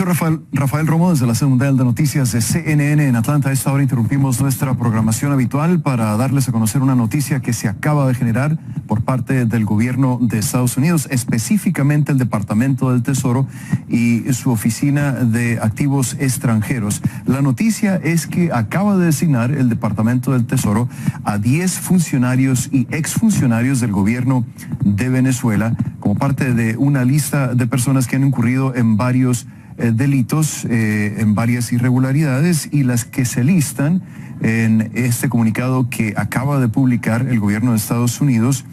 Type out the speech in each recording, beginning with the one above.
Soy Rafael Romo desde la sede mundial de noticias de CNN en Atlanta. A esta hora interrumpimos nuestra programación habitual para darles a conocer una noticia que se acaba de generar por parte del gobierno de Estados Unidos, específicamente el Departamento del Tesoro y su Oficina de Activos Extranjeros. La noticia es que acaba de designar el Departamento del Tesoro a 10 funcionarios y exfuncionarios del gobierno de Venezuela como parte de una lista de personas que han incurrido en varios delitos, en varias irregularidades, y las que se listan en este comunicado que acaba de publicar el gobierno de Estados Unidos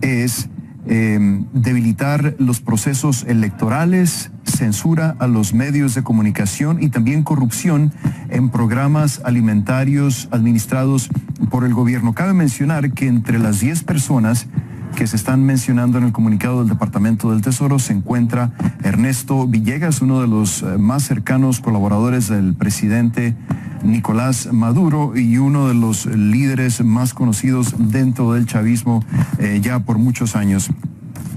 es debilitar los procesos electorales, censura a los medios de comunicación y también corrupción en programas alimentarios administrados por el gobierno. Cabe mencionar que entre las 10 personas que se están mencionando en el comunicado del Departamento del Tesoro se encuentra Ernesto Villegas, uno de los más cercanos colaboradores del presidente Nicolás Maduro y uno de los líderes más conocidos dentro del chavismo ya por muchos años.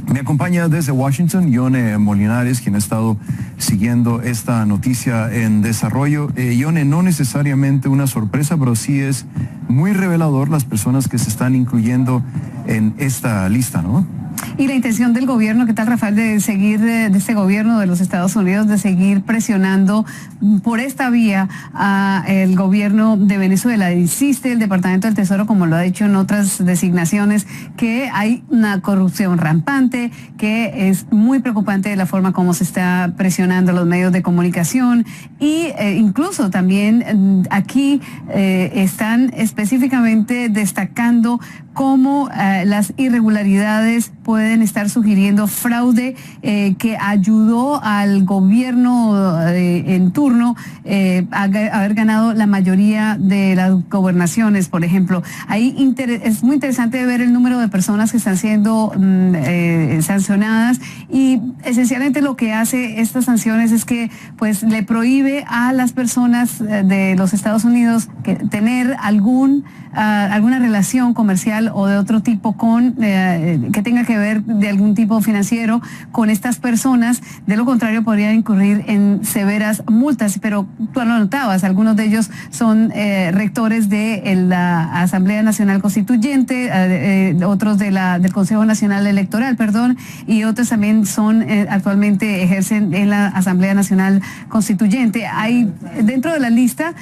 Me acompaña desde Washington Yone Molinares, quien ha estado siguiendo esta noticia en desarrollo. Yone, no necesariamente una sorpresa, pero sí es muy revelador las personas que se están incluyendo en esta lista, ¿no? Y la intención del gobierno, ¿qué tal, Rafael, de seguir, de este gobierno de los Estados Unidos, de seguir presionando por esta vía al gobierno de Venezuela? Insiste el Departamento del Tesoro, como lo ha dicho en otras designaciones, que hay una corrupción rampante, que es muy preocupante de la forma como se está presionando los medios de comunicación y incluso también aquí están específicamente destacando cómo las irregularidades pueden estar sugiriendo fraude que ayudó al gobierno en turno a haber ganado la mayoría de las gobernaciones, por ejemplo. Ahí es muy interesante ver el número de personas que están siendo sancionadas, y esencialmente lo que hace estas sanciones es que pues le prohíbe a las personas de los Estados Unidos que tener alguna relación comercial o de otro tipo que tenga que ver de algún tipo financiero con estas personas. De lo contrario podrían incurrir en severas multas, pero tú lo notabas, algunos de ellos son rectores de la Asamblea Nacional Constituyente, otros del Consejo Nacional Electoral, y otros también son actualmente ejercen en la Asamblea Nacional Constituyente. Hay dentro de la lista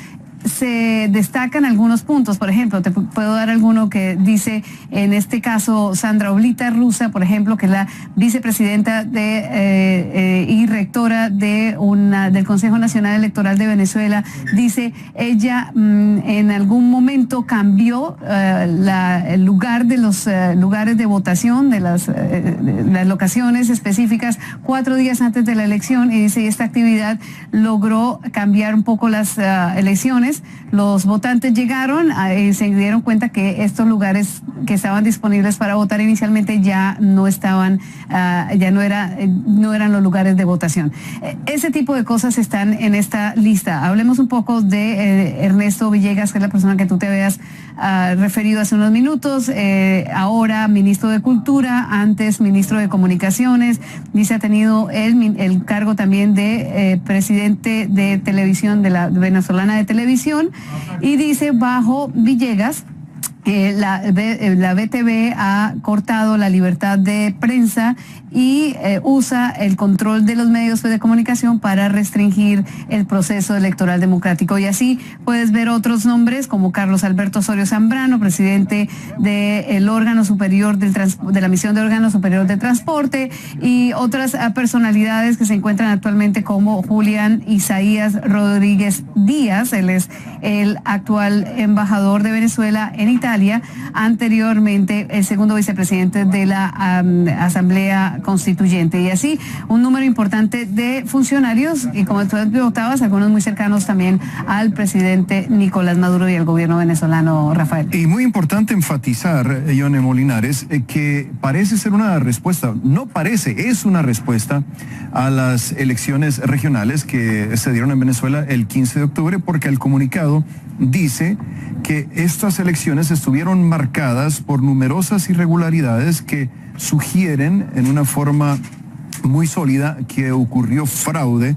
se destacan algunos puntos. Por ejemplo, te puedo dar alguno que dice, en este caso, Sandra Oblita Russa, por ejemplo, que es la vicepresidenta y rectora del Consejo Nacional Electoral de Venezuela. Dice, ella en algún momento cambió el lugar de los lugares de votación, de las locaciones específicas 4 días antes de la elección, y dice, esta actividad logró cambiar un poco las elecciones. Los votantes llegaron y se dieron cuenta que estos lugares que estaban disponibles para votar inicialmente ya no estaban, no eran los lugares de votación. Ese tipo de cosas están en esta lista. Hablemos un poco de Ernesto Villegas, que es la persona que tú te habías referido hace unos minutos, ahora ministro de Cultura, antes ministro de Comunicaciones. Dice, ha tenido el cargo también de presidente de televisión, de la venezolana de televisión, y dice, bajo Villegas, la BTV ha cortado la libertad de prensa y usa el control de los medios de comunicación para restringir el proceso electoral democrático. Y así puedes ver otros nombres como Carlos Alberto Osorio Zambrano, presidente del órgano superior de la misión de órgano superior de transporte, y otras personalidades que se encuentran actualmente como Julián Isaías Rodríguez Díaz. Él es el actual embajador de Venezuela en Italia, anteriormente el segundo vicepresidente de la Asamblea Constituyente. Y así un número importante de funcionarios, y como tú notabas, algunos muy cercanos también al presidente Nicolás Maduro y al gobierno venezolano, Rafael. Y muy importante enfatizar, Yone Molinares, que parece ser una respuesta, no parece, es una respuesta a las elecciones regionales que se dieron en Venezuela el 15 de octubre, porque el comunicado dice que estas elecciones estuvieron marcadas por numerosas irregularidades que sugieren en una forma muy sólida que ocurrió fraude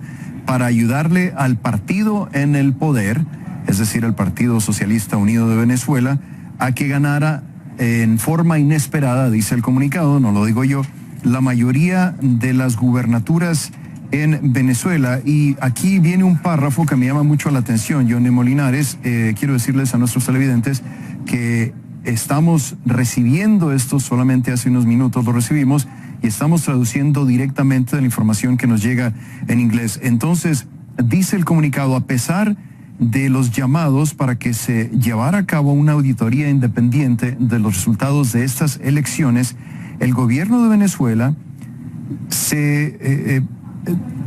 para ayudarle al partido en el poder, es decir, el Partido Socialista Unido de Venezuela, a que ganara en forma inesperada, dice el comunicado, no lo digo yo, la mayoría de las gubernaturas en Venezuela. Y aquí viene un párrafo que me llama mucho la atención, Johnny Molinares. Quiero decirles a nuestros televidentes que estamos recibiendo esto, solamente hace unos minutos lo recibimos, y estamos traduciendo directamente de la información que nos llega en inglés. Entonces, dice el comunicado, a pesar de los llamados para que se llevara a cabo una auditoría independiente de los resultados de estas elecciones, el gobierno de Venezuela se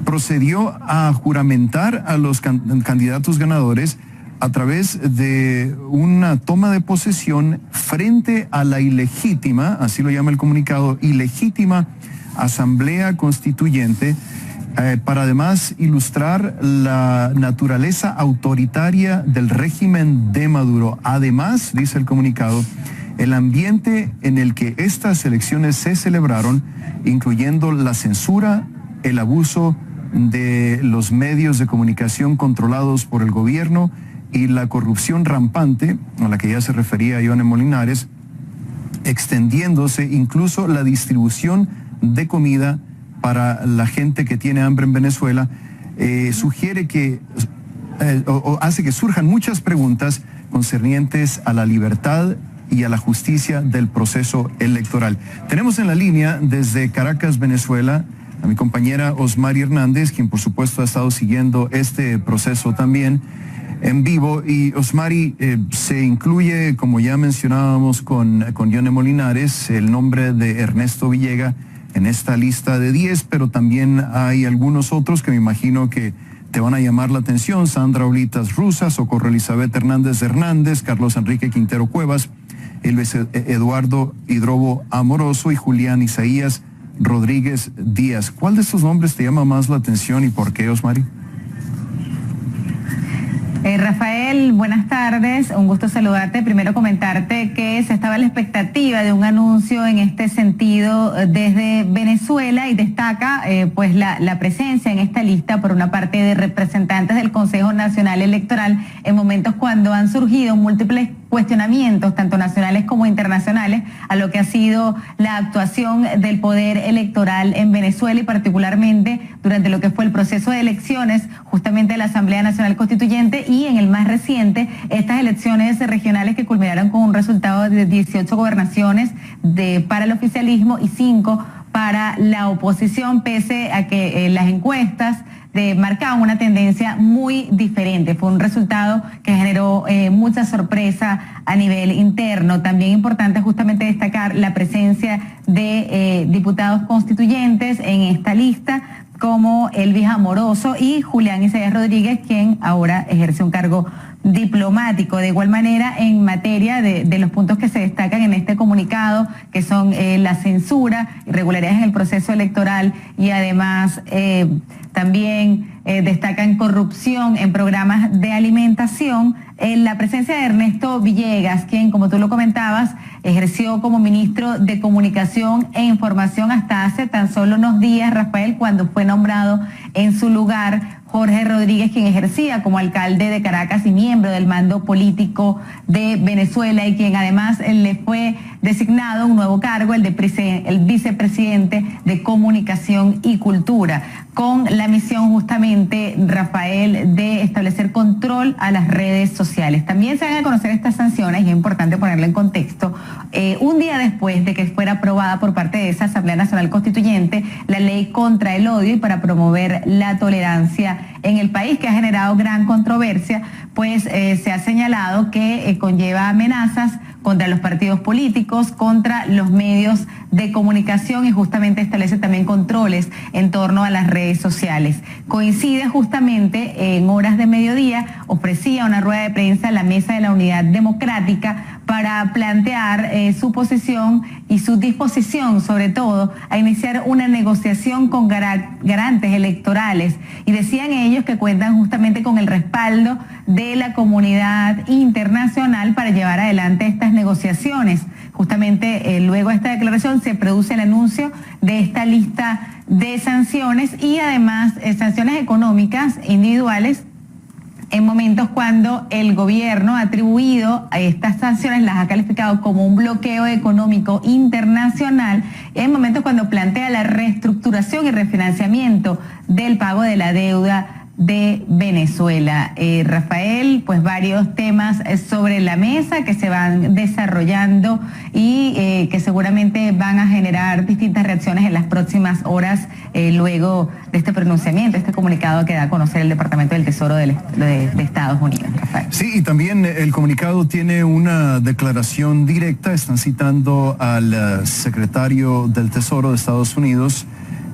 procedió a juramentar a los candidatos ganadores a través de una toma de posesión frente a la ilegítima, así lo llama el comunicado, ilegítima Asamblea Constituyente, para además ilustrar la naturaleza autoritaria del régimen de Maduro. Además, dice el comunicado, el ambiente en el que estas elecciones se celebraron, incluyendo la censura, el abuso de los medios de comunicación controlados por el gobierno y la corrupción rampante, a la que ya se refería Johnny Molinares, extendiéndose incluso la distribución de comida para la gente que tiene hambre en Venezuela, sugiere que, o hace que surjan muchas preguntas concernientes a la libertad y a la justicia del proceso electoral. Tenemos en la línea desde Caracas, Venezuela, a mi compañera Osmari Hernández, quien por supuesto ha estado siguiendo este proceso también en vivo. Y Osmari, se incluye, como ya mencionábamos con Johnny Molinares, el nombre de Ernesto Villega en esta lista de 10, pero también hay algunos otros que me imagino que te van a llamar la atención: Sandra Olitas Rusa, Socorro Elizabeth Hernández, Carlos Enrique Quintero Cuevas, Eduardo Hidrobo Amoroso y Julián Isaías Rodríguez Díaz. ¿Cuál de estos nombres te llama más la atención y por qué, Osmari? Rafael, buenas tardes, un gusto saludarte. Primero comentarte que se estaba a la expectativa de un anuncio en este sentido desde Venezuela, y destaca pues la presencia en esta lista por una parte de representantes del Consejo Nacional Electoral en momentos cuando han surgido múltiples cuestionamientos, tanto nacionales como internacionales, a lo que ha sido la actuación del poder electoral en Venezuela, y particularmente durante lo que fue el proceso de elecciones justamente de la Asamblea Nacional Constituyente, y en el más reciente, estas elecciones regionales que culminaron con un resultado de 18 gobernaciones para el oficialismo y 5 para la oposición, pese a que las encuestas marcaban una tendencia muy diferente. Fue un resultado que generó mucha sorpresa a nivel interno. También importante justamente destacar la presencia de diputados constituyentes en esta lista, como Elvis Amoroso y Julián Isaías Rodríguez, quien ahora ejerce un cargo diplomático. De igual manera, en materia de los puntos que se destacan en este comunicado, que son la censura, irregularidades en el proceso electoral, y además también destacan corrupción en programas de alimentación, la presencia de Ernesto Villegas, quien, como tú lo comentabas, ejerció como ministro de Comunicación e Información hasta hace tan solo unos días, Rafael, cuando fue nombrado en su lugar Jorge Rodríguez, quien ejercía como alcalde de Caracas y miembro del mando político de Venezuela, y quien además le fue designado un nuevo cargo, el vicepresidente de Comunicación y Cultura, con la misión justamente, Rafael, de establecer control a las redes sociales. También se van a conocer estas sanciones, y es importante ponerlo en contexto, un día después de que fuera aprobada por parte de esa Asamblea Nacional Constituyente la ley contra el odio y para promover la tolerancia en el país, que ha generado gran controversia, pues se ha señalado que conlleva amenazas contra los partidos políticos, contra los medios de comunicación, y justamente establece también controles en torno a las redes sociales. Coincide justamente en horas de mediodía, ofrecía una rueda de prensa a la Mesa de la Unidad Democrática para plantear su posición y su disposición, sobre todo, a iniciar una negociación con garantes electorales. Y decían ellos que cuentan justamente con el respaldo de la comunidad internacional para llevar adelante estas negociaciones. Justamente luego de esta declaración se produce el anuncio de esta lista de sanciones y además sanciones económicas individuales en momentos cuando el gobierno ha atribuido a estas sanciones, las ha calificado como un bloqueo económico internacional, y en momentos cuando plantea la reestructuración y refinanciamiento del pago de la deuda de Venezuela. Rafael, pues varios temas sobre la mesa que se van desarrollando y que seguramente van a generar distintas reacciones en las próximas horas luego de este pronunciamiento, este comunicado que da a conocer el Departamento del Tesoro de Estados Unidos. Rafael. Sí, y también el comunicado tiene una declaración directa. Están citando al secretario del Tesoro de Estados Unidos,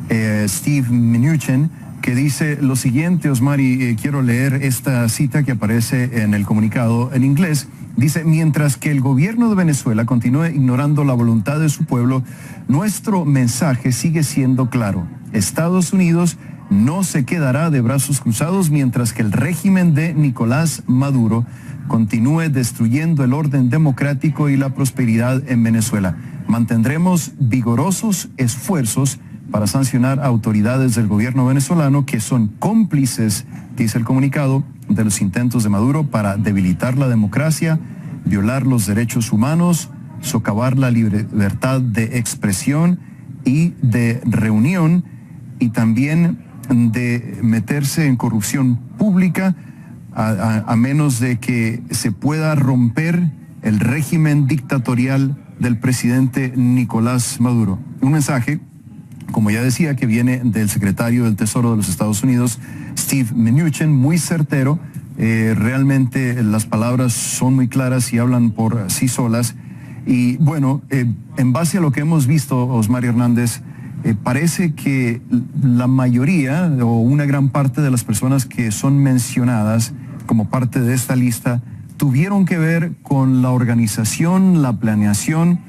Steve Mnuchin, que dice lo siguiente, Osmar, y quiero leer esta cita que aparece en el comunicado en inglés. Dice: mientras que el gobierno de Venezuela continúe ignorando la voluntad de su pueblo, nuestro mensaje sigue siendo claro. Estados Unidos no se quedará de brazos cruzados mientras que el régimen de Nicolás Maduro continúe destruyendo el orden democrático y la prosperidad en Venezuela. Mantendremos vigorosos esfuerzos para sancionar a autoridades del gobierno venezolano que son cómplices, dice el comunicado, de los intentos de Maduro para debilitar la democracia, violar los derechos humanos, socavar la libertad de expresión y de reunión, y también de meterse en corrupción pública a menos de que se pueda romper el régimen dictatorial del presidente Nicolás Maduro. Un mensaje, como ya decía, que viene del secretario del Tesoro de los Estados Unidos, Steve Mnuchin, muy certero. Realmente las palabras son muy claras y hablan por sí solas. Y bueno, en base a lo que hemos visto, Osmar Hernández, parece que la mayoría o una gran parte de las personas que son mencionadas como parte de esta lista tuvieron que ver con la organización, la planeación,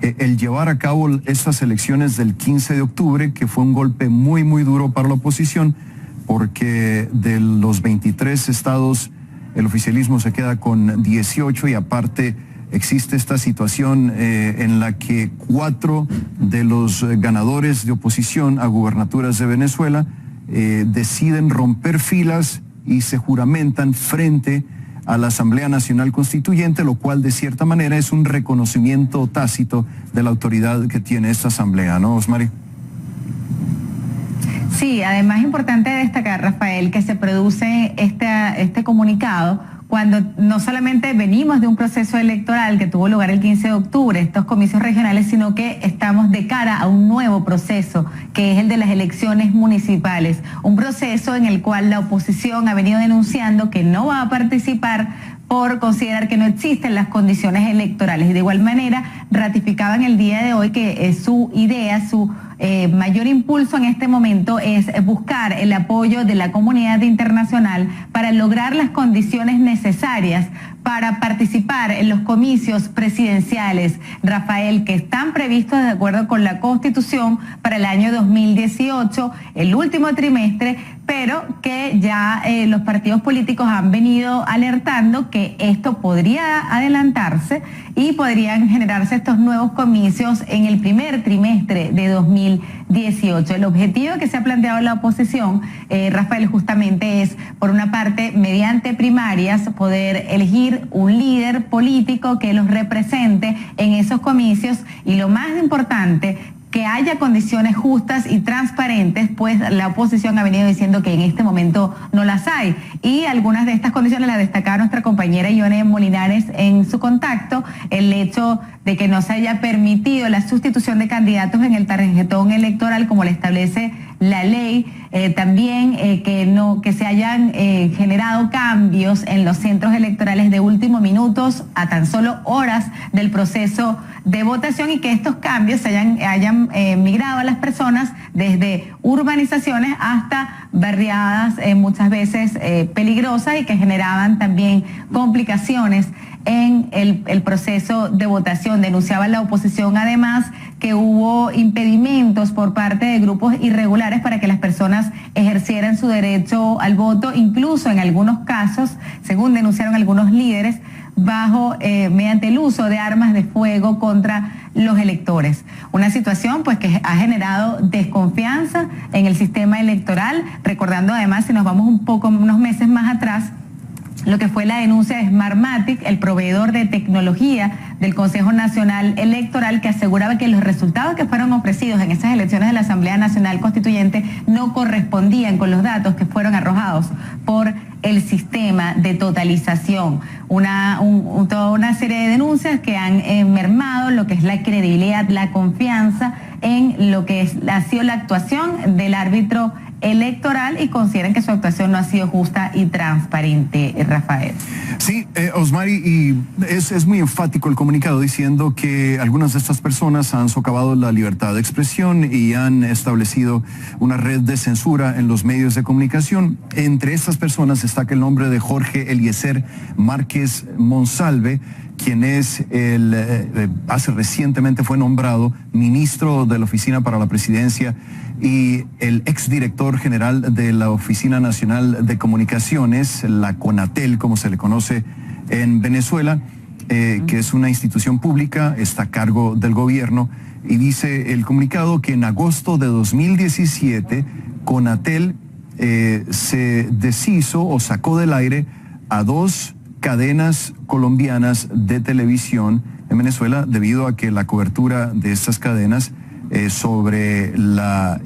el llevar a cabo estas elecciones del 15 de octubre, que fue un golpe muy, muy duro para la oposición, porque de los 23 estados el oficialismo se queda con 18 y aparte existe esta situación en la que 4 de los ganadores de oposición a gubernaturas de Venezuela deciden romper filas y se juramentan frente a la Asamblea Nacional Constituyente, lo cual de cierta manera es un reconocimiento tácito de la autoridad que tiene esta asamblea, ¿no, Osmari? Sí, además es importante destacar, Rafael, que se produce este comunicado cuando no solamente venimos de un proceso electoral que tuvo lugar el 15 de octubre, estos comicios regionales, sino que estamos de cara a un nuevo proceso, que es el de las elecciones municipales, un proceso en el cual la oposición ha venido denunciando que no va a participar por considerar que no existen las condiciones electorales. Y de igual manera ratificaban el día de hoy que su idea, su mayor impulso en este momento es buscar el apoyo de la comunidad internacional para lograr las condiciones necesarias para participar en los comicios presidenciales, Rafael, que están previstos de acuerdo con la Constitución para el año 2018, el último trimestre, pero que ya los partidos políticos han venido alertando que esto podría adelantarse y podrían generarse estos nuevos comicios en el primer trimestre de 2018. El objetivo que se ha planteado la oposición, Rafael, justamente es, por una parte, mediante primarias, poder elegir un líder político que los represente en esos comicios y, lo más importante, que haya condiciones justas y transparentes, pues la oposición ha venido diciendo que en este momento no las hay. Y algunas de estas condiciones las destacaba nuestra compañera Ione Molinares en su contacto: el hecho de que no se haya permitido la sustitución de candidatos en el tarjetón electoral como le establece la ley, también que se hayan generado cambios en los centros electorales de último minutos a tan solo horas del proceso de votación, y que estos cambios hayan migrado a las personas desde urbanizaciones hasta barriadas muchas veces peligrosas y que generaban también complicaciones en el proceso de votación. Denunciaba la oposición además que hubo impedimentos por parte de grupos irregulares para que las personas ejercieran su derecho al voto, incluso en algunos casos, según denunciaron algunos líderes, mediante el uso de armas de fuego contra los electores. Una situación pues que ha generado desconfianza en el sistema electoral, recordando además, si nos vamos unos meses más atrás, lo que fue la denuncia de Smartmatic, el proveedor de tecnología del Consejo Nacional Electoral, que aseguraba que los resultados que fueron ofrecidos en esas elecciones de la Asamblea Nacional Constituyente no correspondían con los datos que fueron arrojados por el sistema de totalización. Toda una serie de denuncias que han mermado lo que es la credibilidad, la confianza en lo que ha sido la actuación del árbitro electoral, y consideran que su actuación no ha sido justa y transparente, Rafael. Sí, Osmari, y es muy enfático el comunicado diciendo que algunas de estas personas han socavado la libertad de expresión y han establecido una red de censura en los medios de comunicación. Entre estas personas destaca el nombre de Jorge Eliezer Márquez Monsalve, quien hace recientemente fue nombrado ministro de la Oficina para la Presidencia y el exdirector general de la Oficina Nacional de Comunicaciones, la CONATEL, como se le conoce en Venezuela, que es una institución pública, está a cargo del gobierno, y dice el comunicado que en agosto de 2017, CONATEL se deshizo o sacó del aire a 2 cadenas colombianas de televisión en Venezuela debido a que la cobertura de estas cadenas sobre la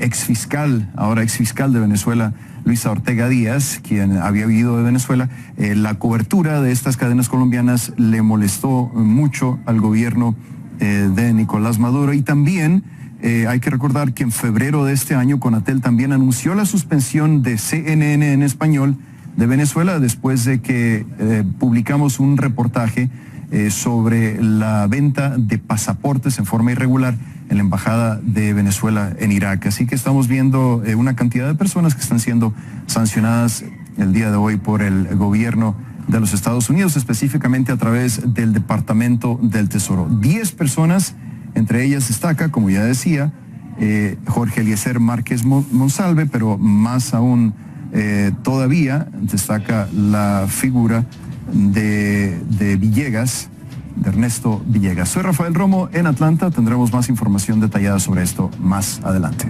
ahora exfiscal de Venezuela, Luisa Ortega Díaz, quien había vivido de Venezuela, la cobertura de estas cadenas colombianas le molestó mucho al gobierno de Nicolás Maduro. Y también hay que recordar que en febrero de este año CONATEL también anunció la suspensión de CNN en español de Venezuela después de que publicamos un reportaje sobre la venta de pasaportes en forma irregular en la Embajada de Venezuela en Irak. Así que estamos viendo una cantidad de personas que están siendo sancionadas el día de hoy por el gobierno de los Estados Unidos, específicamente a través del Departamento del Tesoro. 10 personas, entre ellas destaca, como ya decía, Jorge Eliezer Márquez Monsalve, pero más aún todavía destaca la figura de Villegas, de Ernesto Villegas. Soy Rafael Romo en Atlanta, tendremos más información detallada sobre esto más adelante.